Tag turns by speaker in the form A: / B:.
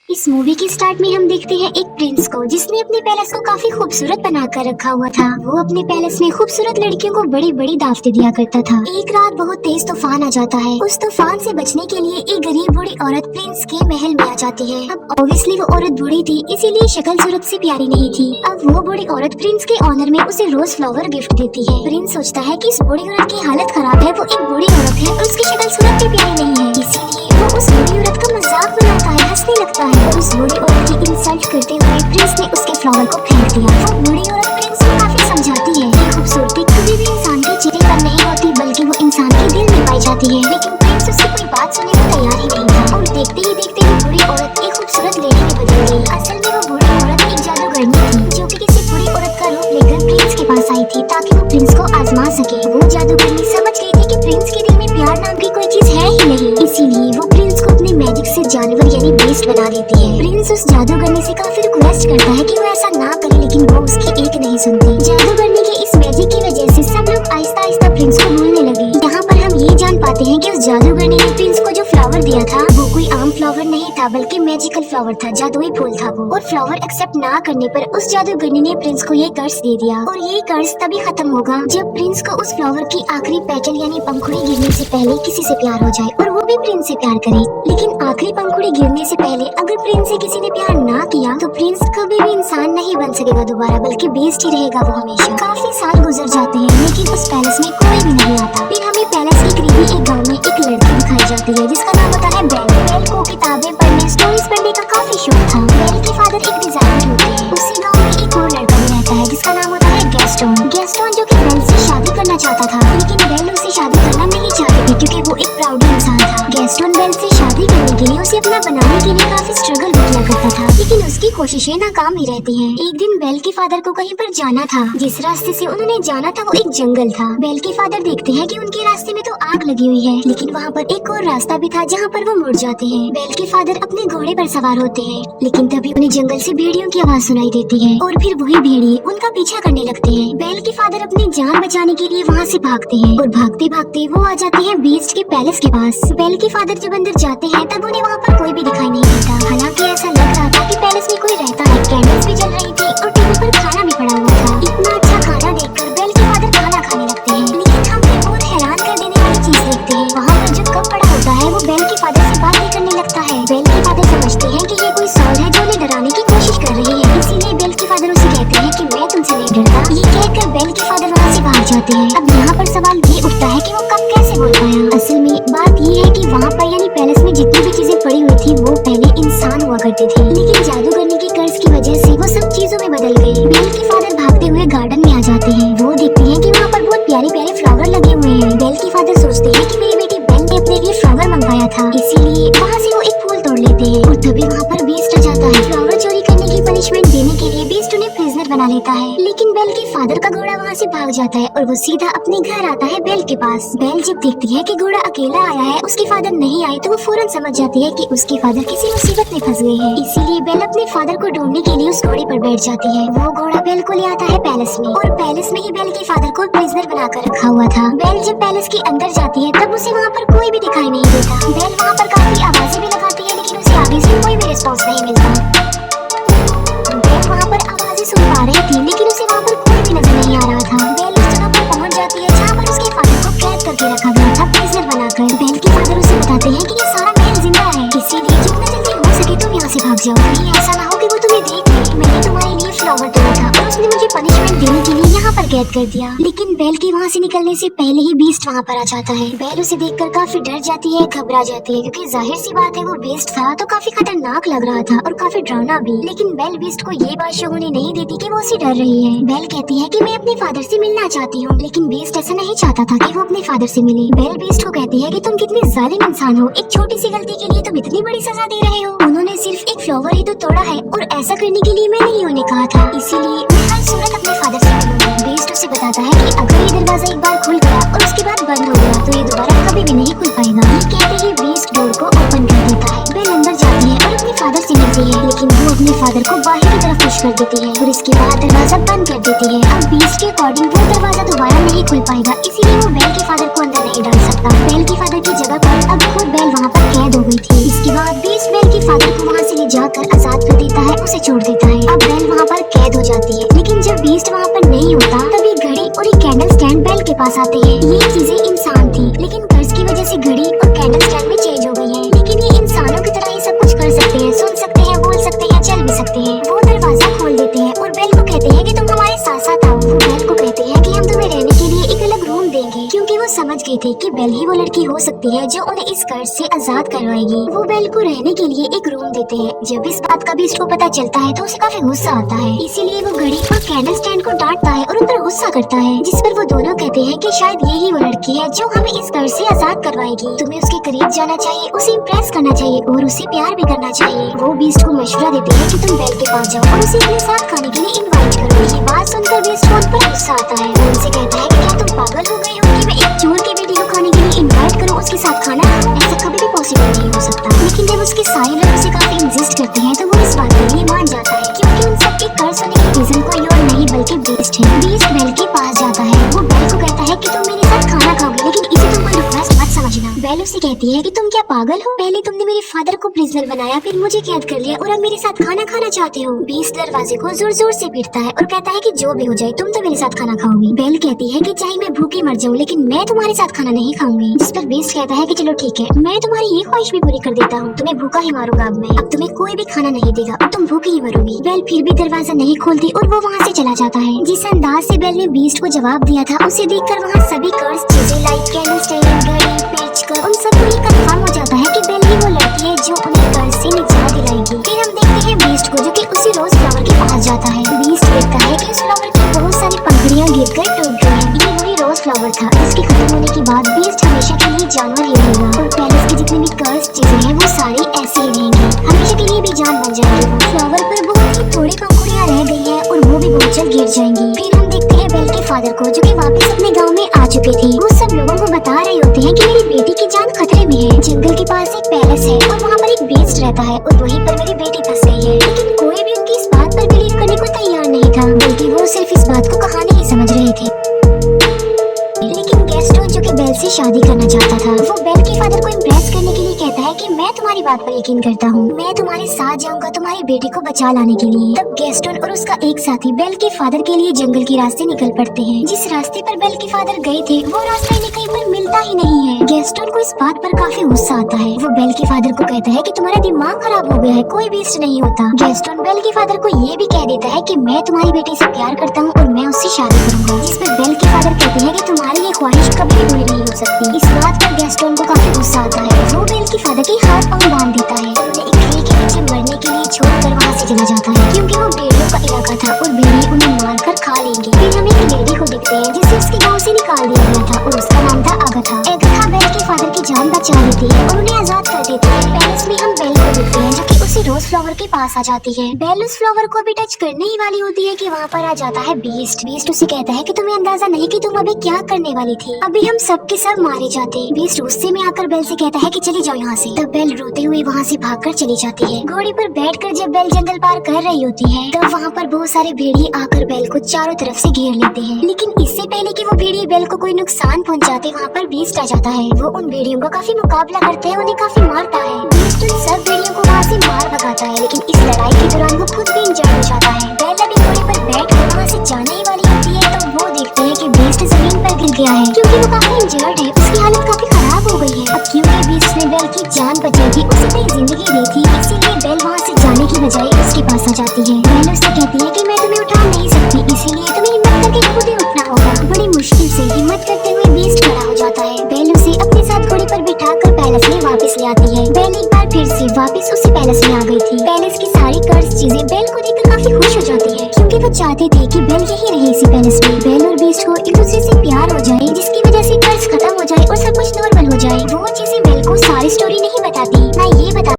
A: इस मूवी के स्टार्ट में हम देखते हैं एक प्रिंस को जिसने अपने पैलेस को काफी खूबसूरत बनाकर रखा हुआ था। वो अपने पैलेस में खूबसूरत लड़कियों को बड़ी बड़ी दावतें दिया करता था। एक रात बहुत तेज तूफान आ जाता है। उस तूफान से बचने के लिए एक गरीब बूढ़ी औरत प्रिंस के महल में आ जाती है। अब ऑब्वियसली वो औरत बूढ़ी थी, इसीलिए शक्ल सूरत से प्यारी नहीं थी। अब वो बूढ़ी औरत प्रिंस के ऑनर में उसे रोज फ्लावर गिफ्ट देती है। प्रिंस सोचता है कि इस बूढ़ी औरत की हालत खराब है, वो एक बूढ़ी औरत है और उसकी शक्ल सूरत भी प्यारी नहीं है, इसीलिए वो उस बूढ़ी औरत का मजाक बनाता है, हंसने लगता है। उस बूढ़ी औरत की इंसल्ट करते हुए प्रिंस ने उसके फ्लावर को फेंक दिया। वो बूढ़ी औरत प्रिंस को काफी समझाती है कि खूबसूरती कभी भी इंसान के चेहरे पर नहीं होती, बल्कि वो इंसान के दिल में पाई जाती है। लेकिन प्रिंस उसकी कोई बात सुनने को तैयार ही नहीं था और देखते ही देखते वो बूढ़ी औरत एक खूबसूरत लेडी में बदल गई। असल में वो बूढ़ी औरत एक जादूगरनी थी जो कि किसी बुरी औरत का रूप लेकर प्रिंस के पास आई थी ताकि वो प्रिंस को आजमा सके। वो जादूगरनी समझ गई थी कि प्रिंस के दिल में प्यार नाम की कोई चीज है ही नहीं, इसीलिए वो प्रिंस को अपने मैजिक से जानवर यानी बेस्ट बना देती है। प्रिंस उस जादूगरनी से काफी रिक्वेस्ट करता है कि वो ऐसा ना करे, लेकिन वो उसकी एक नहीं सुनती। जादूगरनी के इस मैजिक की वजह से सब लोग आहिस्ता आहिस्ता प्रिंस को भूलने लगे। यहाँ पर हम ये जान पाते हैं कि उस जादूगरनी ने प्रिंस को जो फ्लावर दिया था वो कोई आम फ्लावर नहीं था, बल्कि मैजिकल फ्लावर था, जादुई फूल था वो। और फ्लावर एक्सेप्ट ना करने पर उस जादूगरनी ने प्रिंस को ये कर्ज दे दिया और ये कर्ज तभी खत्म होगा जब प्रिंस को उस फ्लावर की आखिरी पेटल यानी पंखुड़ी गिरने से पहले किसी से प्यार हो जाए और वो भी प्रिंस से प्यार करे। लेकिन आखिरी पंखुड़ी गिरने से पहले अगर प्रिंस से किसी ने प्यार ना किया तो प्रिंस कभी भी इंसान नहीं बन सकेगा दोबारा, बल्कि बेस्ट ही रहेगा वो हमेशा। काफी साल गुजर जाते हैं लेकिन उस पैलेस में कोई भी नहीं आता। फिर हमें पैलेस के करीब एक गाँव में एक लड़की दिखाई जाती है जिसका नाम होता है बेल। बेल को किताबें पढ़ने, स्टोरीज पढ़ने का काफी शौक था। बेल के फादर एक डिजाइनर होते हैं। उसी गाँव में एक और लड़का भी रहता है जिसका नाम होता है गैस्टोन। गैस्टोन जो कि बेल से शादी करना चाहता था, लेकिन बेल उससे शादी करना नहीं चाहती थी क्योंकि वो एक प्राउड इंसान था। गैस्टोन बेल से शादी करने के लिए उसे अपना बनाने के लिए काफी स्ट्रगल भी किया करता था, लेकिन उसकी कोशिशें नाकाम ही रहती हैं। एक दिन बेल के फादर को कहीं पर जाना था। जिस रास्ते से उन्होंने जाना था वो एक जंगल था। बेल के फादर देखते हैं कि उनके रास्ते में तो आग लगी हुई है, लेकिन वहाँ पर एक और रास्ता भी था जहाँ पर वो मुड़ जाते हैं। बेल के फादर अपने घोड़े पर सवार होते हैं, लेकिन तभी उन्हें जंगल से भेड़ियों की आवाज सुनाई देती है और फिर वही भेड़िए उनका पीछा करने लगते हैं। बेल के फादर अपनी जान बचाने के लिए वहाँ से भागते हैं और भागते भागते वो आ जाते हैं बीस्ट के पैलेस के पास। बेल के फादर जब अंदर जाते हैं तब उन्हें वहाँ पर कोई भी दिखाई नहीं देता। हालांकि ऐसा लग रहा था कि पैलेस में कोई रहता है। कैंडल्स भी जल रही थी और टेबल पर खाना भी पड़ा हुआ था। इतना अच्छा खाना देखकर बेल के फादर खाना खाने लगते हैं, लेकिन हम फिर बहुत हैरान कर देने वाली चीज देखते हैं। वहाँ पर जो कप पड़ा होता है वो बेल के फादर से बातें करने लगता है। बेल के फादर समझते हैं कि ये कोई सॉल है जो उन्हें डराने की कोशिश कर रही है, इसीलिए बेल के फादर उसे कहते हैं कि मैं तुमसे नहीं डरता। ये कहकर बेल के फादर वहाँ से भाग जाते हैं। अब यहाँ पर सवाल ये उठता है कि वो कप कैसे बोल पाया। असल में बात ये है कि वहाँ पर यानी पैलेस में जितनी भी चीजें पड़ी हुई थी वो पहले इंसान हुआ करते थे, लेकिन जादूगरनी के कर्ज की वजह से वो सब चीजों में बदल गए। बेल के फादर भागते हुए गार्डन में आ जाते हैं। वो देखते हैं कि वहाँ पर बहुत प्यारे प्यारे फ्लावर लगे हुए हैं। बेल के फादर सोचते हैं कि मेरी बेटी बेल ने अपने लिए फ्लावर मंगवाया था, इसीलिए वहाँ से वो एक फूल तोड़ लेते हैं और तभी वहाँ पर बीस्ट आ जाता है। फ्लावर चोरी करने की पनिशमेंट देने के लिए बीस्ट उन्हें प्रिजनर बना लेता है, लेकिन बेल के फादर का घोड़ा वहाँ से भाग जाता है और वो सीधा अपने घर आता है बेल के पास। बेल जब देखती है कि घोड़ा अकेला आया है, उसके फादर नहीं आए, तो वो फौरन समझ जाती है कि उसके फादर किसी मुसीबत में फंस गए हैं। इसीलिए बेल अपने फादर को ढूंढने के लिए उस घोड़े पर बैठ जाती है। वो घोड़ा बेल को ले आता है पैलेस में और पैलेस में ही बेल के फादर को प्रिजनर बनाकर रखा हुआ था। बेल जब पैलेस के अंदर जाती है तब उसे वहाँ पर कोई भी दिखाई नहीं देता। बेल वहाँ पर काफी आवाजें भी लगाती है, लेकिन उसे आगे से कोई भी रिस्पॉन्स नहीं मिलता। बेल वहाँ पर आवाजें सुन पा रही थी, लेकिन उसे वहाँ पर कोई भी नजर नहीं आ रहा था। बेल उस जगह पर पहुँच जाती है जहाँ पर उसके फादर को कैद करके रखा गया था प्रिजनर बनाकर। बेल के फादर उसे बताते हैं कि ये सारा महल जिंदा है, इसीलिए जितना जल्दी हो सके तुम यहाँ से भाग जाओ। कहीं ऐसा ना हो कि वो तुम्हें देख ले। मैंने तुम्हारे लिए फ्लावर तोड़ा था और उसने मुझे पनिशमेंट देने के लिए यहाँ पर कैद कर दिया। लेकिन बेल के वहाँ से निकलने से पहले ही बीस्ट वहाँ पर आ जाता है। बेल उसे देखकर काफी डर जाती है, घबरा जाती है, क्योंकि जाहिर सी बात है वो बीस्ट था तो काफी खतरनाक लग रहा था और काफी डरावना भी। लेकिन बेल बीस्ट को ये बात शो होने नहीं देती कि वो उसे डर रही है। बेल कहती है कि मैं अपने फादर से मिलना चाहती हूँ, लेकिन बीस्ट ऐसा नहीं चाहता था कि वो अपने फादर से मिले। बेल बीस्ट को कहती है कि तुम कितने जालिम इंसान हो, एक छोटी सी गलती के लिए तुम इतनी बड़ी सजा दे रहे हो। उन्होंने सिर्फ एक फ्लावर ही तो तोड़ा है और ऐसा करने के लिए मैंने ही उन्हें कहा था, इसीलिए मैं हर सूरत अपने फादर से मिलूंगी। बीस्ट उसे बताता है कि अगर ये दरवाजा एक बार खुल गया और उसके बाद बंद हो गया तो ये दोबारा कभी भी नहीं खुल पाएगा। ये कहते ही बीस्ट डोर को ओपन कर देता है। बेल अंदर जाती है और अपने फादर से मिलती है, लेकिन वो अपने फादर को बाहर की तरफ पुश कर देती है और इसके बाद दरवाजा बंद कर देती है। अब बीस्ट के अकॉर्डिंग वो दरवाजा दोबारा नहीं खुल पाएगा, इसीलिए वो बेल के फादर को अंदर नहीं डाल सकता। बेल के फादर की जगह पर अब खुद बेल वहाँ पर कैद हो गई थी। इसके बाद बीस्ट बेल के फादर को वहाँ से ले जाकर आजाद कर देता है, उसे छोड़ देता है। अब बेल वहाँ पर कैद हो जाती है, लेकिन जब बीस्ट वहाँ पर नहीं होता तभी घड़ी और एक कैंडल स्टैंड बेल के पास आते हैं। ये चीजें इंसान थी, लेकिन कर्ज की वजह से घड़ी और कैंडल स्टैंड में चेंज हो गई है। लेकिन ये इंसानों की तरह ही सब कुछ कर सकते हैं, सुन सकते हैं, बोल सकते हैं, चल भी सकते हैं। वो दरवाजा खोल देते हैं और बेल को कहते हैं कि तुम हमारे साथ साथ आओ। वो बेल को कहते हैं कि हम तुम्हें रहने के लिए एक अलग रूम देंगे, क्योंकि वो समझ गए थे कि बेल ही वो लड़की हो सकती है जो उन्हें इस कर्ज से आजाद करवाएगी। वो बेल को रहने के लिए एक रूम देते हैं। जब इस बात का बीस्ट को पता चलता है तो उसे काफी गुस्सा आता है, इसीलिए वो घड़ी और कैंडल स्टैंड को डांटता है और उन पर गुस्सा करता है, जिस पर वो दोनों कहते हैं कि शायद यही वो लड़की है जो हमें इस कर्ज से आजाद करवाएगी। तुम्हें उसके करीब जाना चाहिए, उसे इम्प्रेस करना चाहिए और उसे प्यार भी करना चाहिए। वो बीस्ट को मशवरा देते हैं कि तुम बेल के पास जाओ और उसे अपने साथ खाने के लिए इनवाइट करो। ये बात सुनकर बीस्ट को उन पर गुस्सा आता है। वो उनसे कहता है कि क्या तुम पागल हो गई हो कि मैं एक चोर की बेटी को खाने के लिए इनवाइट करूं, उसके साथ खाना? ऐसा कभी भी पॉसिबल नहीं हो सकता। लेकिन जब उसके सारे लोग उसे काफी इंसिस्ट करते हैं तो वो इस बात के लिए मान जाता है, क्योंकि उन सबके कर्ज होने के रीजन कोई और नहीं बल्कि बीस्ट है। बीस्ट बेल के पास जाता है। वो बेल को कहता है कि तुम मेरे साथ खाना खाओगे, लेकिन इसे तुम कोई रिक्वेस्ट मत समझना। बेल उसे कहती है कि तुम क्या पागल हो? पहले तुमने मेरे फादर को प्रिजनर बनाया, फिर मुझे कैद कर लिया और अब मेरे साथ खाना खाना चाहते हो। बीस्ट दरवाजे को जोर जोर से पीटता है और कहता है कि जो भी हो जाए तुम तो मेरे साथ खाना खाओगी। बेल कहती है कि चाहे मैं भूखी मर जाऊं, लेकिन मैं तुम्हारे साथ खाना नहीं खाऊंगी। जिस पर बीस्ट कहता है कि चलो ठीक है, मैं तुम्हारी ये ख्वाहिश भी पूरी कर देता हूँ, तुम्हें भूखा ही मारूंगा। अब तुम्हें कोई भी खाना नहीं देगा और तुम भूखी ही मरोगी। बेल फिर भी दरवाजा नहीं खोलती और वो वहाँ से चला जाता है। जिस अंदाज से बेल ने बीस्ट को जवाब दिया था, उसे देखकर वहाँ सभी कर्ज चीजें लाइक कैंडल स्टैंड, घड़ी, पेचकस, उन सब को कंफर्म हो जाता है कि बेल ही वो लड़की है जो उन्हें कर्ज से निजात दिलाएगी। फिर हम देखते हैं बीस्ट को जो कि उसी रोज फ्लावर के पास जाता है। बीस्ट देखता है कि उस फ्लावर की बहुत सारी पंखुड़ियाँ गिरकर टूट गई हैं। ये वही रोज फ्लावर था जिसके खत्म होने के बाद बीस्ट हमेशा के लिए जानवर ही रहेगा और पैलेस की जितनी भी कर्ज चीजें हैं वो सारी ऐसी ही रहेंगी, हमेशा के लिए भी जान बन जाएंगी। वो फ्लावर पर बहुत ही थोड़ी पंखुड़ियाँ रह गई हैं और वो भी बहुत जल्द गिर जाएंगी। फिर हम देखते हैं बेल के फादर को जो कि वापस अपने गाँव में आ चुके थे। वो सब लोगों को बता रहे होते हैं कि मेरी बेटी की जान खतरे में है। जंगल के पास एक पैलेस है और वहाँ पर एक बीस्ट रहता है और वहीं पर मेरी बेटी फंस गई है। लेकिन कोई भी उनकी इस बात पर बिलीव करने को तैयार नहीं था, बल्कि वो सिर्फ इस बात को कहानी ही समझ रहे थे। लेकिन गैस्टोन जो कि बेल से शादी करना चाहता था, वो बेल के फादर को इम्प्रेस करने के लिए कहता है कि मैं तुम्हारी बात पर यकीन करता हूँ, मैं तुम्हारे साथ जाऊंगा तुम्हारी बेटी को बचा लाने के लिए। तब गैस्टोन और उसका एक साथी बेल के फादर के लिए जंगल के रास्ते निकल पड़ते हैं। जिस रास्ते पर बेल के फादर गए थे वो रास्ता इन्हें कहीं पर मिलता ही नहीं है। गैस्टोन को इस बात पर काफी गुस्सा आता है। वो बेल के फादर को कहता है कि तुम्हारा दिमाग खराब हो गया है, कोई बीस्ट नहीं होता। गैस्टोन बेल के फादर को ये भी कह देता है कि मैं तुम्हारी बेटी से प्यार करता हूँ और मैं उससे शादी करूंगा। जिस पर बेल के फादर कहते हैं कि तुम्हारी ये ख्वाहिश कभी भी पूरी नहीं हो सकती। इस बात पर गैस्टोन को काफी गुस्सा आता है। वो बेल के फादर के हाथ पांव बांध देता है और उन्हें एक ट्री के नीचे मरने के लिए छोड़कर वहाँ से चला जाता है, क्योंकि वो भेड़ियों का इलाका था और भेड़िए उन्हें मारकर खा लेंगे। फिर हम एक लेडी को देखते हैं जिसे उसके गाँव से निकाल दिया गया था और उसका नाम था अगाथा। अगाथा बेल के फादर की जान बचा लेती है और उन्हें आजाद कर देती है। पैलेस में हम बेल को देखते हैं जो कि उसी रोज फ्लावर के पास आ जाती है। बेल उस फ्लावर को भी टच करने ही वाली होती है कि वहाँ पर आ जाता है बीस्ट। बीस्ट उसे कहता है कि तुम्हें अंदाजा नहीं कि तुम अभी क्या करने वाली थी, अभी हम सब के सब मारे जाते। बीस्ट गुस्से में आकर बेल से कहता है कि चली जाओ यहाँ से। तब बेल रोते हुए वहाँ से भागकर चली जाती है। घोड़ी पर बैठकर जब बेल जंगल पार कर रही होती है तब वहाँ पर बहुत सारे भेड़िए आकर बेल को चारों तरफ से घेर लेते हैं। लेकिन इससे पहले कि वो भेड़िए बेल को कोई नुकसान पहुँचाते वहाँ पर बीस्ट आ जाता है। वो उन भेड़ियों का काफी मुकाबला करते हैं, उन्हें काफी मारता है। बीस्ट उन सब भेड़ियों को वहाँ से मार भगाता है, लेकिन इस लड़ाई के दौरान वो खुद भी इंजर्ड हो जाता है। बेल अभी घोड़े पर बैठकर वहाँ से जाने ही वाली होती है तो वो देखते हैं कि बीस्ट जमीन पर गिर गया है, क्योंकि वो काफी इंजर्ड है, उसकी हालत काफी खराब हो गई है। अब क्योंकि बीस्ट ने बेल की जान बचाई थी, उसे नई जिंदगी दी थी, इसीलिए बेल वहाँ से जाने की बजाय उसके पास आ जाती है। बेल उससे कहती है कि मैं तुम्हें उठा नहीं सकती, इसीलिए तुम्हें हिम्मत करके खुद ही उठना होगा। बड़ी मुश्किल से हिम्मत करते हुए बीस्ट खड़ा हो जाता है। बेल उसे अपने साथ घोड़े पर बिठाकर पैलेस में वापस ले आती है। बेल एक बार फिर से वापस उसी पैलेस में आ गई थी। पैलेस की सारी कर्ज चीजें बेल को देखकर काफी खुश हो जाती है, क्योंकि वो चाहते थे कि बेल यही रहे इसी पैलेस में। बेल और बीस्ट को एक